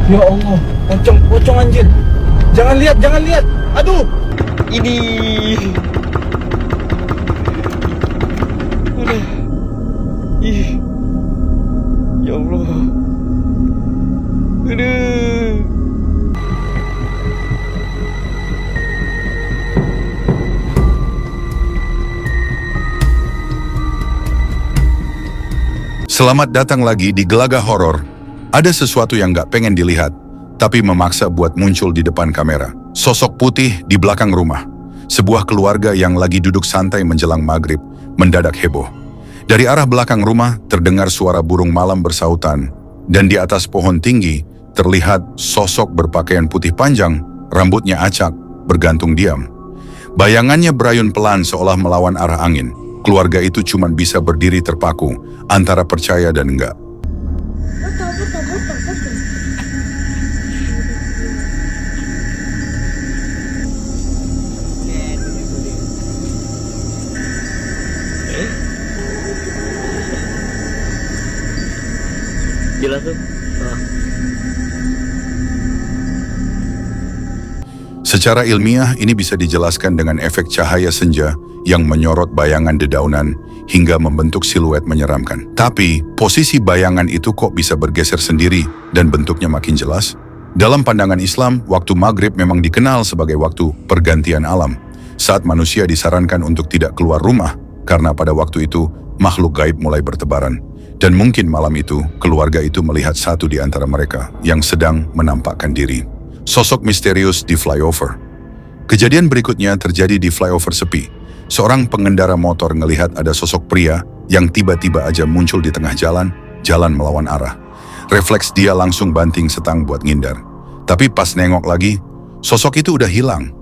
Ya Allah, pocong anjir. Jangan lihat, jangan lihat. Aduh. Ini. Udah. Ih. Ya Allah. Aduh. Selamat datang lagi di Gelaga Horor. Ada sesuatu yang gak pengen dilihat, tapi memaksa buat muncul di depan kamera. Sosok putih di belakang rumah. Sebuah keluarga yang lagi duduk santai menjelang maghrib, mendadak heboh. Dari arah belakang rumah terdengar suara burung malam bersautan, dan di atas pohon tinggi terlihat sosok berpakaian putih panjang, rambutnya acak, bergantung diam. Bayangannya berayun pelan seolah melawan arah angin. Keluarga itu cuma bisa berdiri terpaku, antara percaya dan enggak. Jelas tuh. Secara ilmiah, ini bisa dijelaskan dengan efek cahaya senja yang menyorot bayangan dedaunan hingga membentuk siluet menyeramkan. Tapi, posisi bayangan itu kok bisa bergeser sendiri dan bentuknya makin jelas? Dalam pandangan Islam, waktu maghrib memang dikenal sebagai waktu pergantian alam, saat manusia disarankan untuk tidak keluar rumah, karena pada waktu itu makhluk gaib mulai bertebaran. Dan mungkin malam itu, keluarga itu melihat satu di antara mereka yang sedang menampakkan diri. Sosok misterius di flyover. Kejadian berikutnya terjadi di flyover sepi. Seorang pengendara motor ngelihat ada sosok pria yang tiba-tiba aja muncul di tengah jalan melawan arah. Refleks dia langsung banting setang buat ngindar. Tapi pas nengok lagi, sosok itu udah hilang.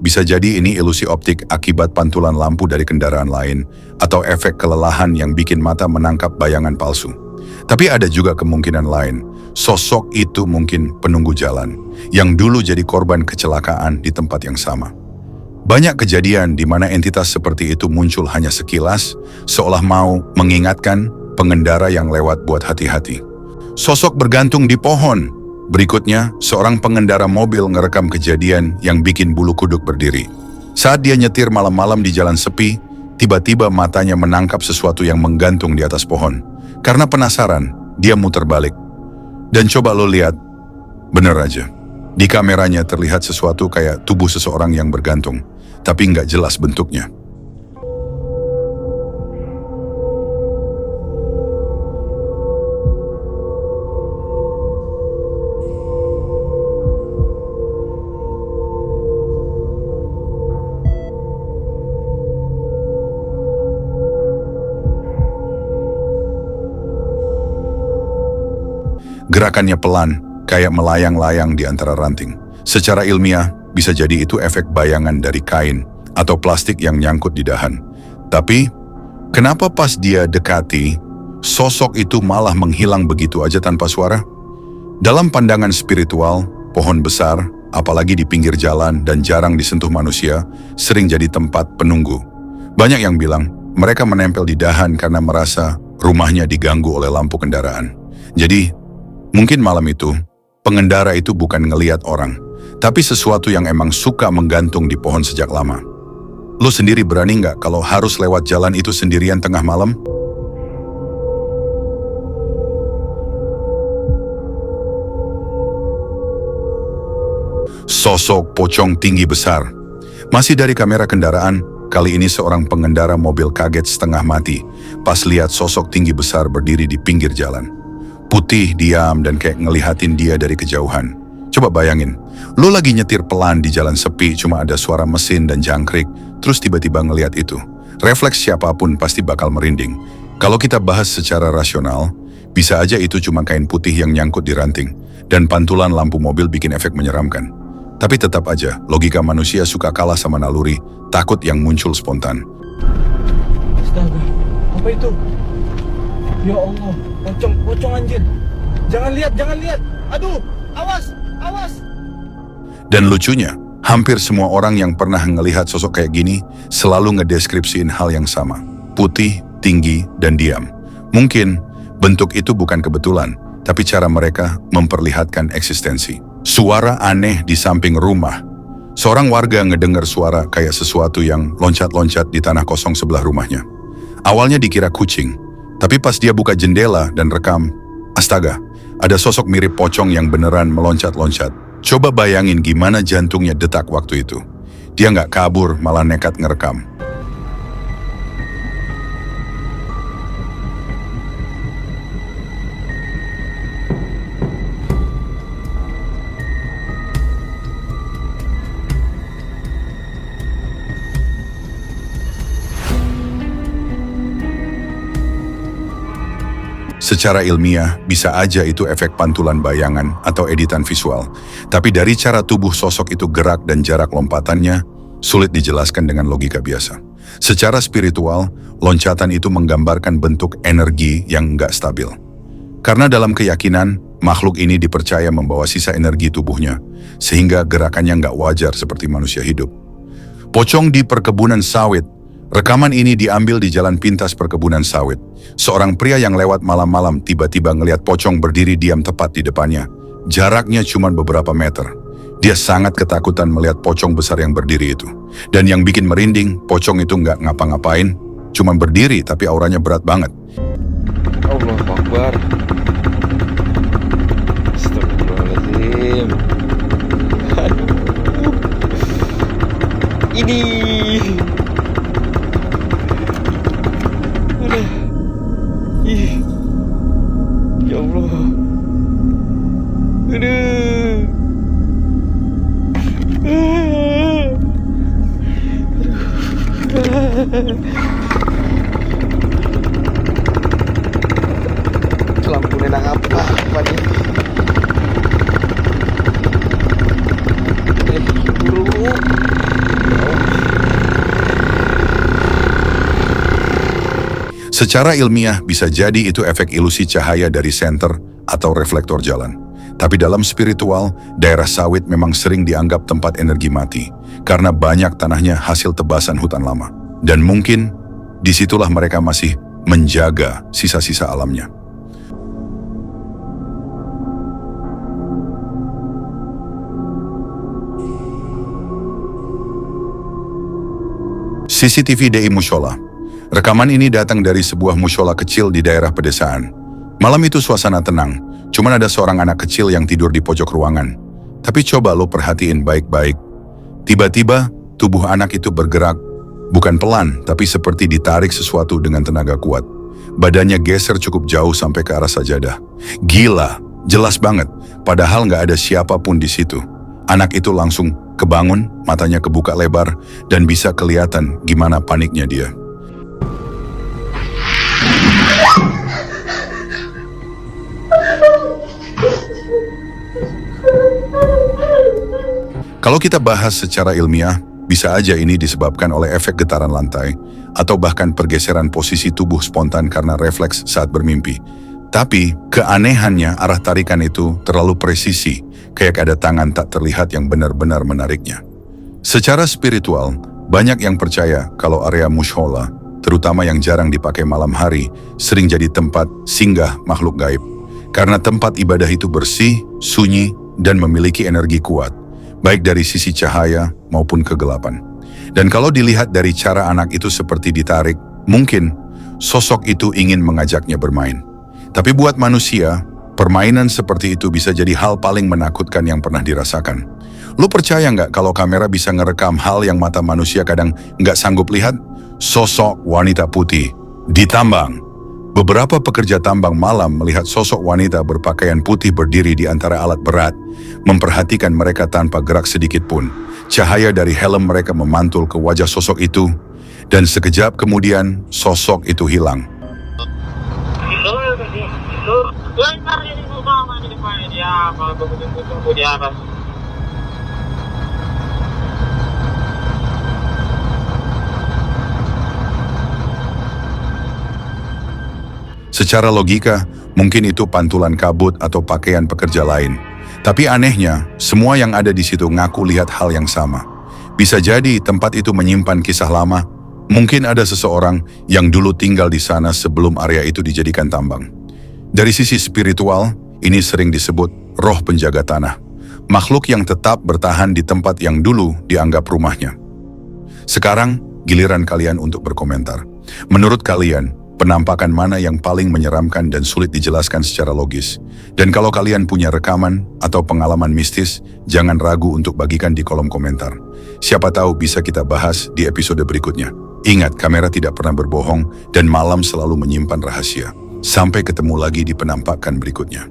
Bisa jadi ini ilusi optik akibat pantulan lampu dari kendaraan lain atau efek kelelahan yang bikin mata menangkap bayangan palsu. Tapi ada juga kemungkinan lain. Sosok itu mungkin penunggu jalan yang dulu jadi korban kecelakaan di tempat yang sama. Banyak kejadian di mana entitas seperti itu muncul hanya sekilas, seolah mau mengingatkan pengendara yang lewat buat hati-hati. Sosok bergantung di pohon. Berikutnya, seorang pengendara mobil ngerekam kejadian yang bikin bulu kuduk berdiri. Saat dia nyetir malam-malam di jalan sepi, tiba-tiba matanya menangkap sesuatu yang menggantung di atas pohon. Karena penasaran, dia muter balik. Dan coba lo lihat, bener aja. Di kameranya terlihat sesuatu kayak tubuh seseorang yang bergantung, tapi nggak jelas bentuknya. Gerakannya pelan, kayak melayang-layang di antara ranting. Secara ilmiah, bisa jadi itu efek bayangan dari kain atau plastik yang nyangkut di dahan. Tapi, kenapa pas dia dekati, sosok itu malah menghilang begitu aja tanpa suara? Dalam pandangan spiritual, pohon besar, apalagi di pinggir jalan dan jarang disentuh manusia, sering jadi tempat penunggu. Banyak yang bilang, mereka menempel di dahan karena merasa rumahnya diganggu oleh lampu kendaraan. Jadi, mungkin malam itu, pengendara itu bukan ngeliat orang, tapi sesuatu yang emang suka menggantung di pohon sejak lama. Lo sendiri berani nggak kalau harus lewat jalan itu sendirian tengah malam? Sosok pocong tinggi besar. Masih dari kamera kendaraan, kali ini seorang pengendara mobil kaget setengah mati pas lihat sosok tinggi besar berdiri di pinggir jalan. Putih, diam, dan kayak ngelihatin dia dari kejauhan. Coba bayangin, lo lagi nyetir pelan di jalan sepi, cuma ada suara mesin dan jangkrik, terus tiba-tiba ngelihat itu. Refleks siapapun pasti bakal merinding. Kalau kita bahas secara rasional, bisa aja itu cuma kain putih yang nyangkut di ranting, dan pantulan lampu mobil bikin efek menyeramkan. Tapi tetap aja, logika manusia suka kalah sama naluri, takut yang muncul spontan. Astaga, Apa itu? Ya Allah, pocong anjir. Jangan lihat. Aduh, awas. Dan lucunya, hampir semua orang yang pernah ngelihat sosok kayak gini selalu ngedeskripsiin hal yang sama. Putih, tinggi, dan diam. Mungkin bentuk itu bukan kebetulan, tapi cara mereka memperlihatkan eksistensi. Suara aneh di samping rumah. Seorang warga ngedengar suara kayak sesuatu yang loncat-loncat di tanah kosong sebelah rumahnya. Awalnya dikira kucing, tapi pas dia buka jendela dan rekam, astaga, ada sosok mirip pocong yang beneran meloncat-loncat. Coba bayangin gimana jantungnya detak waktu itu. Dia nggak kabur, malah nekat ngerekam. Secara ilmiah, bisa aja itu efek pantulan bayangan atau editan visual. Tapi dari cara tubuh sosok itu gerak dan jarak lompatannya, sulit dijelaskan dengan logika biasa. Secara spiritual, loncatan itu menggambarkan bentuk energi yang nggak stabil. Karena dalam keyakinan, makhluk ini dipercaya membawa sisa energi tubuhnya, sehingga gerakannya nggak wajar seperti manusia hidup. Pocong di perkebunan sawit. Rekaman ini diambil di jalan pintas perkebunan sawit. Seorang pria yang lewat malam-malam tiba-tiba ngelihat pocong berdiri diam tepat di depannya. Jaraknya cuma beberapa meter. Dia sangat ketakutan melihat pocong besar yang berdiri itu. Dan yang bikin merinding, pocong itu nggak ngapa-ngapain, cuma berdiri tapi auranya berat banget. Allahu Akbar. Astagfirullahaladzim. Aduh. Ini. Aduh. Ih. Ya Allah. Aduh. Lampu nenang apa nih? Buru. Secara ilmiah bisa jadi itu efek ilusi cahaya dari senter atau reflektor jalan. Tapi dalam spiritual, daerah sawit memang sering dianggap tempat energi mati karena banyak tanahnya hasil tebasan hutan lama. Dan mungkin disitulah mereka masih menjaga sisa-sisa alamnya. CCTV DI Mushola. Rekaman ini datang dari sebuah mushola kecil di daerah pedesaan. Malam itu suasana tenang, cuman ada seorang anak kecil yang tidur di pojok ruangan. Tapi coba lo perhatiin baik-baik. Tiba-tiba tubuh anak itu bergerak, bukan pelan, tapi seperti ditarik sesuatu dengan tenaga kuat. Badannya geser cukup jauh sampai ke arah sajadah. Gila, jelas banget, padahal nggak ada siapapun di situ. Anak itu langsung kebangun, matanya kebuka lebar, dan bisa kelihatan gimana paniknya dia. Kalau kita bahas secara ilmiah, bisa aja ini disebabkan oleh efek getaran lantai atau bahkan pergeseran posisi tubuh spontan karena refleks saat bermimpi. Tapi keanehannya arah tarikan itu terlalu presisi, kayak ada tangan tak terlihat yang benar-benar menariknya. Secara spiritual, banyak yang percaya kalau area mushola, terutama yang jarang dipakai malam hari, sering jadi tempat singgah makhluk gaib. Karena tempat ibadah itu bersih, sunyi, dan memiliki energi kuat, baik dari sisi cahaya maupun kegelapan. Dan kalau dilihat dari cara anak itu seperti ditarik, mungkin sosok itu ingin mengajaknya bermain. Tapi buat manusia, permainan seperti itu bisa jadi hal paling menakutkan yang pernah dirasakan. Lu percaya nggak kalau kamera bisa ngerekam hal yang mata manusia kadang nggak sanggup lihat? Sosok wanita putih di tambang. Beberapa pekerja tambang malam melihat sosok wanita berpakaian putih berdiri di antara alat berat, memperhatikan mereka tanpa gerak sedikit pun. Cahaya dari helm mereka memantul ke wajah sosok itu, dan sekejap kemudian sosok itu hilang. Secara logika, mungkin itu pantulan kabut atau pakaian pekerja lain. Tapi anehnya, semua yang ada di situ ngaku lihat hal yang sama. Bisa jadi tempat itu menyimpan kisah lama. Mungkin ada seseorang yang dulu tinggal di sana sebelum area itu dijadikan tambang. Dari sisi spiritual, ini sering disebut roh penjaga tanah. Makhluk yang tetap bertahan di tempat yang dulu dianggap rumahnya. Sekarang, giliran kalian untuk berkomentar. Menurut kalian, penampakan mana yang paling menyeramkan dan sulit dijelaskan secara logis? Dan kalau kalian punya rekaman atau pengalaman mistis, jangan ragu untuk bagikan di kolom komentar. Siapa tahu bisa kita bahas di episode berikutnya. Ingat, kamera tidak pernah berbohong dan malam selalu menyimpan rahasia. Sampai ketemu lagi di penampakan berikutnya.